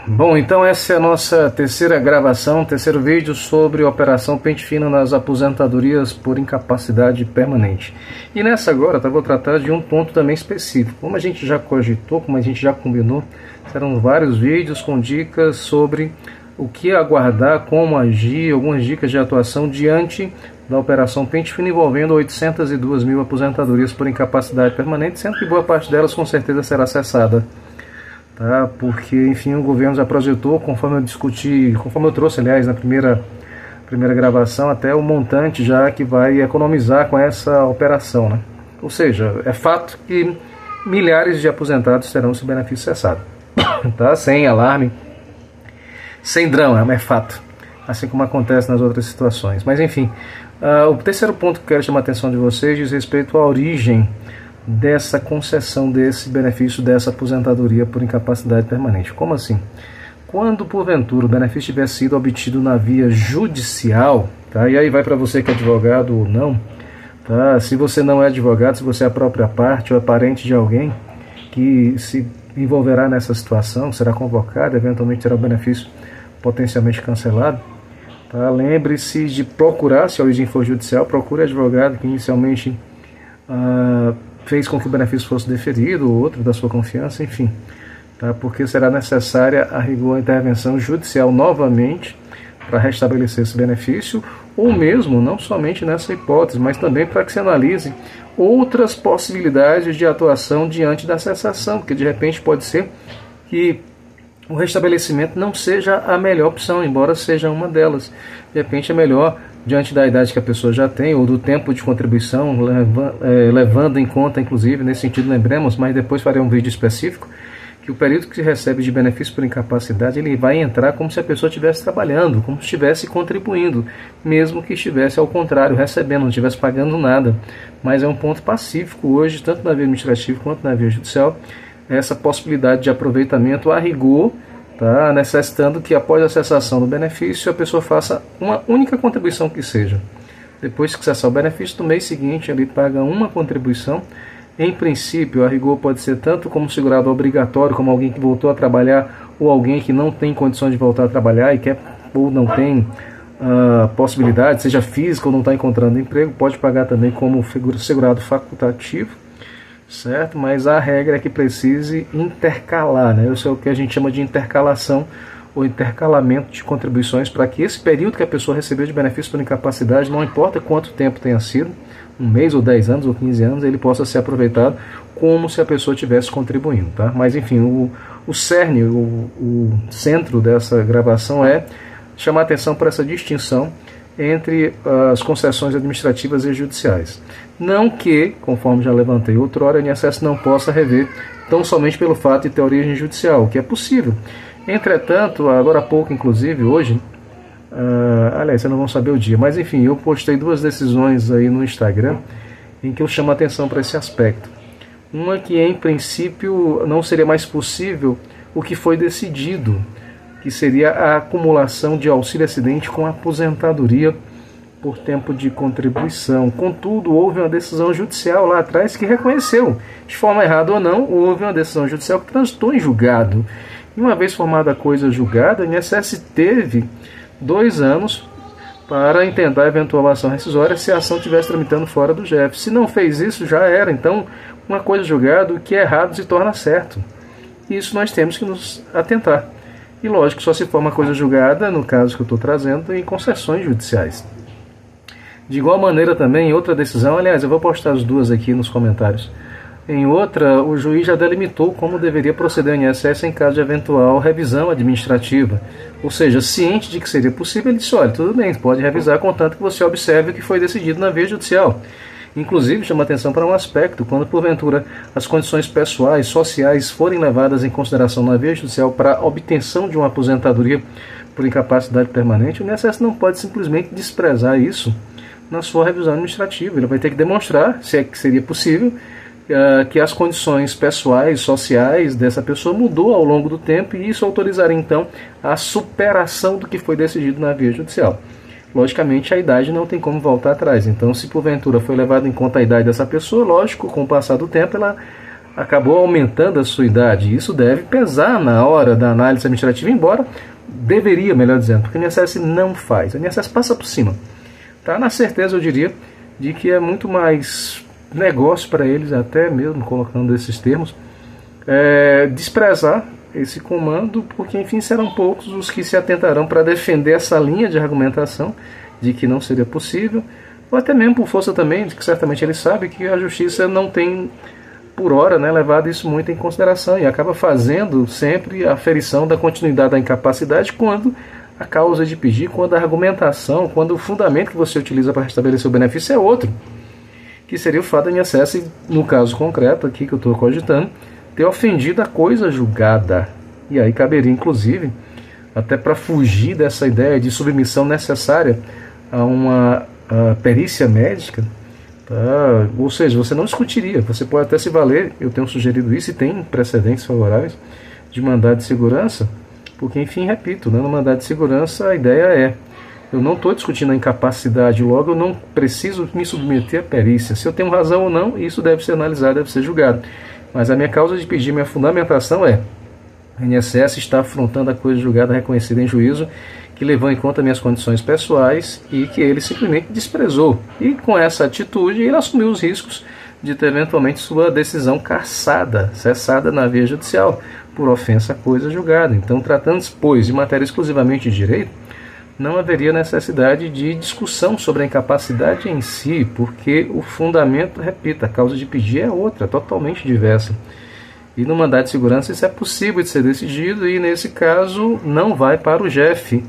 Bom, então essa é a nossa terceira gravação, terceiro vídeo sobre a Operação Pente Fino nas aposentadorias por incapacidade permanente. E nessa agora eu vou tratar de um ponto também específico. Como a gente já cogitou, como a gente já combinou, serão vários vídeos com dicas sobre o que aguardar, como agir, algumas dicas de atuação diante da Operação Pente Fino envolvendo 802 mil aposentadorias por incapacidade permanente, sendo que boa parte delas com certeza será cessada. Tá? Porque, enfim, o governo já projetou, conforme eu trouxe, aliás, na primeira gravação, até o montante já que vai economizar com essa operação, né? Ou seja, é fato que milhares de aposentados terão seu benefício cessado, tá? Sem alarme, sem drama, é fato, assim como acontece nas outras situações. Mas, enfim, o terceiro ponto que eu quero chamar a atenção de vocês diz respeito à origem dessa concessão desse benefício, dessa aposentadoria por incapacidade permanente. Como assim? Quando porventura o benefício tiver sido obtido na via judicial, tá? E aí vai para você que é advogado ou não, tá? Se você não é advogado, se você é a própria parte ou é parente de alguém que se envolverá nessa situação, será convocado, eventualmente terá o benefício potencialmente cancelado, tá? Lembre-se de procurar, se a origem for judicial, procure advogado que inicialmente fez com que o benefício fosse deferido, ou outro da sua confiança, enfim, tá? Porque será necessária a rigor a intervenção judicial novamente para restabelecer esse benefício, ou mesmo, não somente nessa hipótese, mas também para que se analise outras possibilidades de atuação diante da cessação, porque de repente pode ser que o restabelecimento não seja a melhor opção, embora seja uma delas. De repente é melhor, diante da idade que a pessoa já tem, ou do tempo de contribuição, levando em conta, inclusive, nesse sentido, lembremos, mas depois farei um vídeo específico, que o período que se recebe de benefício por incapacidade, ele vai entrar como se a pessoa estivesse trabalhando, como se estivesse contribuindo, mesmo que estivesse ao contrário, recebendo, não estivesse pagando nada. Mas é um ponto pacífico hoje, tanto na via administrativa quanto na via judicial, essa possibilidade de aproveitamento a rigor, tá? Necessitando que após a cessação do benefício a pessoa faça uma única contribuição que seja. Depois que cessar o benefício, no mês seguinte ele paga uma contribuição. Em princípio, a rigor pode ser tanto como segurado obrigatório, como alguém que voltou a trabalhar, ou alguém que não tem condições de voltar a trabalhar e quer ou não tem possibilidade, seja física ou não está encontrando emprego, pode pagar também como segurado facultativo, certo? Mas a regra é que precise intercalar, né? Isso é o que a gente chama de intercalação ou intercalamento de contribuições, para que esse período que a pessoa recebeu de benefício por incapacidade, não importa quanto tempo tenha sido, um mês ou 10 anos ou 15 anos, ele possa ser aproveitado como se a pessoa estivesse contribuindo, tá? Mas enfim, o cerne, o centro dessa gravação é chamar a atenção para essa distinção entre as concessões administrativas e judiciais. Não que, conforme já levantei outrora, o INSS não possa rever tão somente pelo fato de ter origem judicial, o que é possível. Entretanto, agora há pouco, inclusive, hoje, aliás, vocês não vão saber o dia, mas enfim, eu postei duas decisões aí no Instagram em que eu chamo a atenção para esse aspecto. Uma que, em princípio, não seria mais possível o que foi decidido, que seria a acumulação de auxílio-acidente com aposentadoria por tempo de contribuição. Contudo, houve uma decisão judicial lá atrás que reconheceu, de forma errada ou não, houve uma decisão judicial que transitou em julgado. E uma vez formada a coisa julgada, o INSS teve 2 anos para intentar eventual ação rescisória se a ação estivesse tramitando fora do GF. Se não fez isso, já era. Então, uma coisa julgada, o que é errado se torna certo. E isso nós temos que nos atentar. E lógico, só se for uma coisa julgada, no caso que eu estou trazendo, em concessões judiciais. De igual maneira também, em outra decisão, aliás, eu vou postar as duas aqui nos comentários. Em outra, o juiz já delimitou como deveria proceder o INSS em caso de eventual revisão administrativa. Ou seja, ciente de que seria possível, ele disse, olha, tudo bem, pode revisar, contanto que você observe o que foi decidido na via judicial. Inclusive, chama atenção para um aspecto: quando porventura as condições pessoais, sociais forem levadas em consideração na via judicial para a obtenção de uma aposentadoria por incapacidade permanente, o INSS não pode simplesmente desprezar isso na sua revisão administrativa. Ele vai ter que demonstrar, se é que seria possível, que as condições pessoais, sociais dessa pessoa mudou ao longo do tempo, e isso autorizaria então a superação do que foi decidido na via judicial. Logicamente, a idade não tem como voltar atrás. Então, se porventura foi levado em conta a idade dessa pessoa, lógico, com o passar do tempo, ela acabou aumentando a sua idade. Isso deve pesar na hora da análise administrativa, embora deveria, melhor dizendo, porque o INSS não faz. O INSS passa por cima. Tá na certeza, eu diria, de que é muito mais negócio para eles, até mesmo colocando esses termos, desprezar esse comando, porque enfim serão poucos os que se atentarão para defender essa linha de argumentação de que não seria possível, ou até mesmo por força também de que certamente ele sabe que a justiça não tem por hora, né, levado isso muito em consideração e acaba fazendo sempre a aferição da continuidade da incapacidade quando a causa de pedir, quando a argumentação, quando o fundamento que você utiliza para restabelecer o benefício é outro, que seria o fato do INSS, no caso concreto aqui que eu estou cogitando, ter ofendido a coisa julgada. E aí caberia, inclusive, até para fugir dessa ideia de submissão necessária a uma perícia médica, tá? Ou seja, você não discutiria, você pode até se valer, eu tenho sugerido isso e tem precedentes favoráveis, de mandado de segurança, porque, enfim, repito, né, no mandado de segurança a ideia é, eu não estou discutindo a incapacidade, logo eu não preciso me submeter à perícia. Se eu tenho razão ou não, isso deve ser analisado, deve ser julgado. Mas a minha causa de pedir, minha fundamentação é: o INSS está afrontando a coisa julgada reconhecida em juízo, que levou em conta minhas condições pessoais e que ele simplesmente desprezou. E com essa atitude ele assumiu os riscos de ter eventualmente sua decisão cassada, cessada na via judicial, por ofensa à coisa julgada. Então, tratando-se, pois, de matéria exclusivamente de direito, não haveria necessidade de discussão sobre a incapacidade em si, porque o fundamento, repito, a causa de pedir é outra, totalmente diversa. E no mandado de segurança isso é possível de ser decidido e, nesse caso, não vai para o JEF,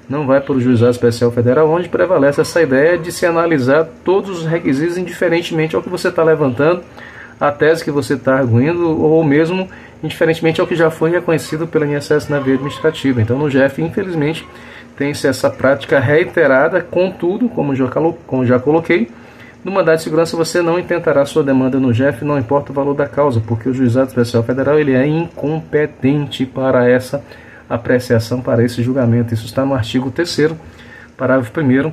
não vai para o Juizado Especial Federal, onde prevalece essa ideia de se analisar todos os requisitos, indiferentemente ao que você está levantando, a tese que você está arguindo, ou mesmo indiferentemente ao que já foi reconhecido pela INSS na via administrativa. Então, no JEF, infelizmente, tem-se essa prática reiterada, contudo, como já coloquei, no mandado de segurança você não intentará sua demanda no JEF, não importa o valor da causa, porque o Juizado Especial Federal ele é incompetente para essa apreciação, para esse julgamento. Isso está no artigo 3º, parágrafo 1º,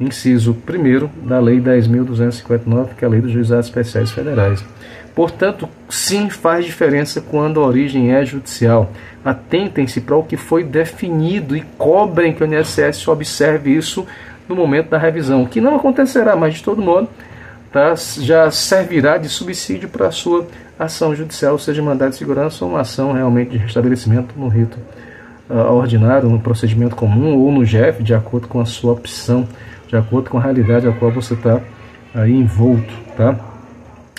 inciso 1º da Lei 10.259, que é a Lei dos Juizados Especiais Federais. Portanto, sim, faz diferença quando a origem é judicial. Atentem-se para o que foi definido e cobrem que o INSS observe isso no momento da revisão, que não acontecerá, mas de todo modo tá, já servirá de subsídio para a sua ação judicial, seja mandado de segurança ou uma ação realmente de restabelecimento no rito ordinário, no procedimento comum ou no JEF, de acordo com a sua opção, de acordo com a realidade a qual você está aí envolto, tá?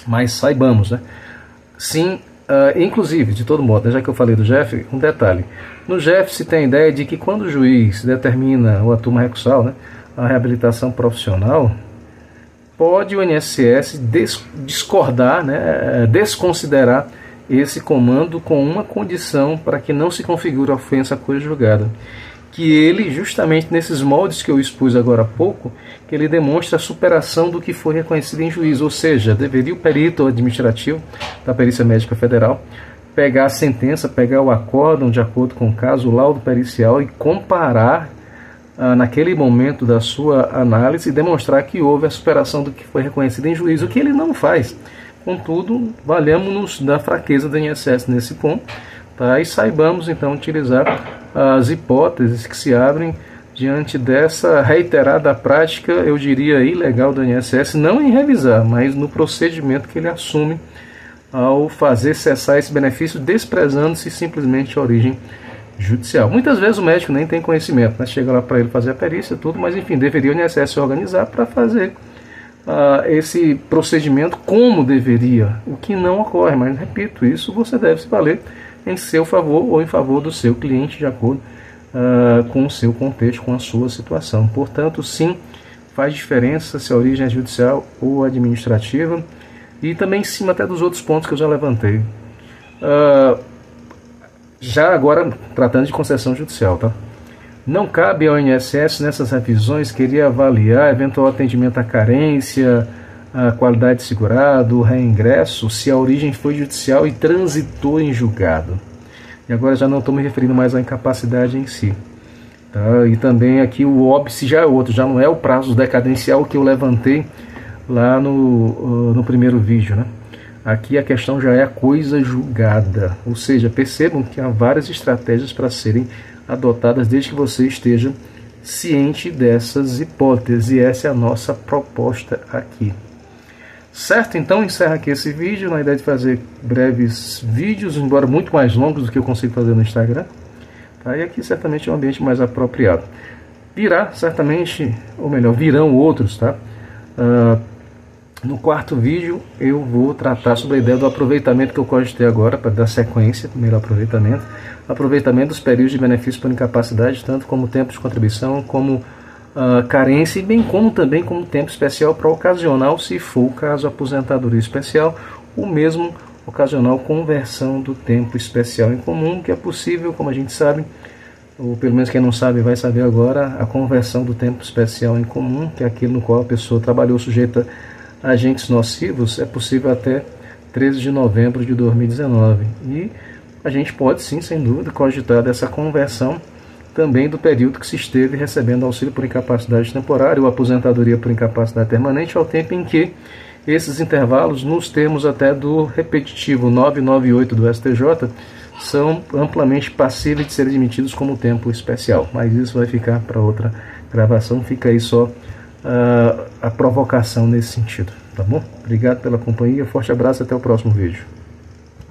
Mas saibamos, né? Sim, inclusive, de todo modo, né, já que eu falei do JEF, um detalhe. No JEF se tem a ideia de que quando o juiz determina, ou a turma recursal, né, a reabilitação profissional, pode o INSS discordar, né, desconsiderar esse comando com uma condição para que não se configure ofensa à coisa julgada. Que ele, justamente nesses moldes que eu expus agora há pouco, que ele demonstra a superação do que foi reconhecido em juízo, ou seja, deveria o perito administrativo da Perícia Médica Federal pegar a sentença, pegar o acórdão de acordo com o caso, o laudo pericial e comparar naquele momento da sua análise e demonstrar que houve a superação do que foi reconhecido em juízo, o que ele não faz. Contudo, valhamos-nos da fraqueza do INSS nesse ponto, tá? E saibamos então utilizar as hipóteses que se abrem diante dessa reiterada prática, eu diria ilegal do INSS, não em revisar, mas no procedimento que ele assume ao fazer cessar esse benefício, desprezando-se simplesmente a origem judicial. Muitas vezes o médico nem tem conhecimento, né? Chega lá para ele fazer a perícia e tudo, mas enfim, deveria o INSS se organizar para fazer esse procedimento como deveria, o que não ocorre, mas repito, isso você deve se valer em seu favor ou em favor do seu cliente, de acordo com o seu contexto, com a sua situação. Portanto, sim, faz diferença se a origem é judicial ou administrativa, e também em cima até dos outros pontos que eu já levantei. Já agora, tratando de concessão judicial, tá? Não cabe ao INSS, nessas revisões, querer avaliar eventual atendimento à carência, a qualidade de segurado, o reingresso, se a origem foi judicial e transitou em julgado. E agora já não estou me referindo mais à incapacidade em si. Tá? E também aqui o óbice já é outro, já não é o prazo decadencial que eu levantei lá no primeiro vídeo, né? Aqui a questão já é a coisa julgada, ou seja, percebam que há várias estratégias para serem adotadas desde que você esteja ciente dessas hipóteses, e essa é a nossa proposta aqui. Certo? Então encerro aqui esse vídeo na ideia de fazer breves vídeos, embora muito mais longos do que eu consigo fazer no Instagram. Tá? E aqui certamente é um ambiente mais apropriado. Virá certamente, ou melhor, virão outros, tá? No quarto vídeo eu vou tratar sobre a ideia do aproveitamento que eu cogitei agora, para dar sequência. Primeiro aproveitamento dos períodos de benefício por incapacidade, tanto como tempo de contribuição, como carência, e bem como também como tempo especial para ocasional, se for o caso, aposentadoria especial, ou mesmo ocasional conversão do tempo especial em comum, que é possível, como a gente sabe, ou pelo menos quem não sabe vai saber agora, a conversão do tempo especial em comum, que é aquilo no qual a pessoa trabalhou sujeita a agentes nocivos, é possível até 13 de novembro de 2019. E a gente pode sim, sem dúvida, cogitar dessa conversão também do período que se esteve recebendo auxílio por incapacidade temporária ou aposentadoria por incapacidade permanente, ao tempo em que esses intervalos, nos termos até do repetitivo 998 do STJ, são amplamente passíveis de serem admitidos como tempo especial. Mas isso vai ficar para outra gravação, fica aí só a provocação nesse sentido, tá bom? Obrigado pela companhia, forte abraço, até o próximo vídeo.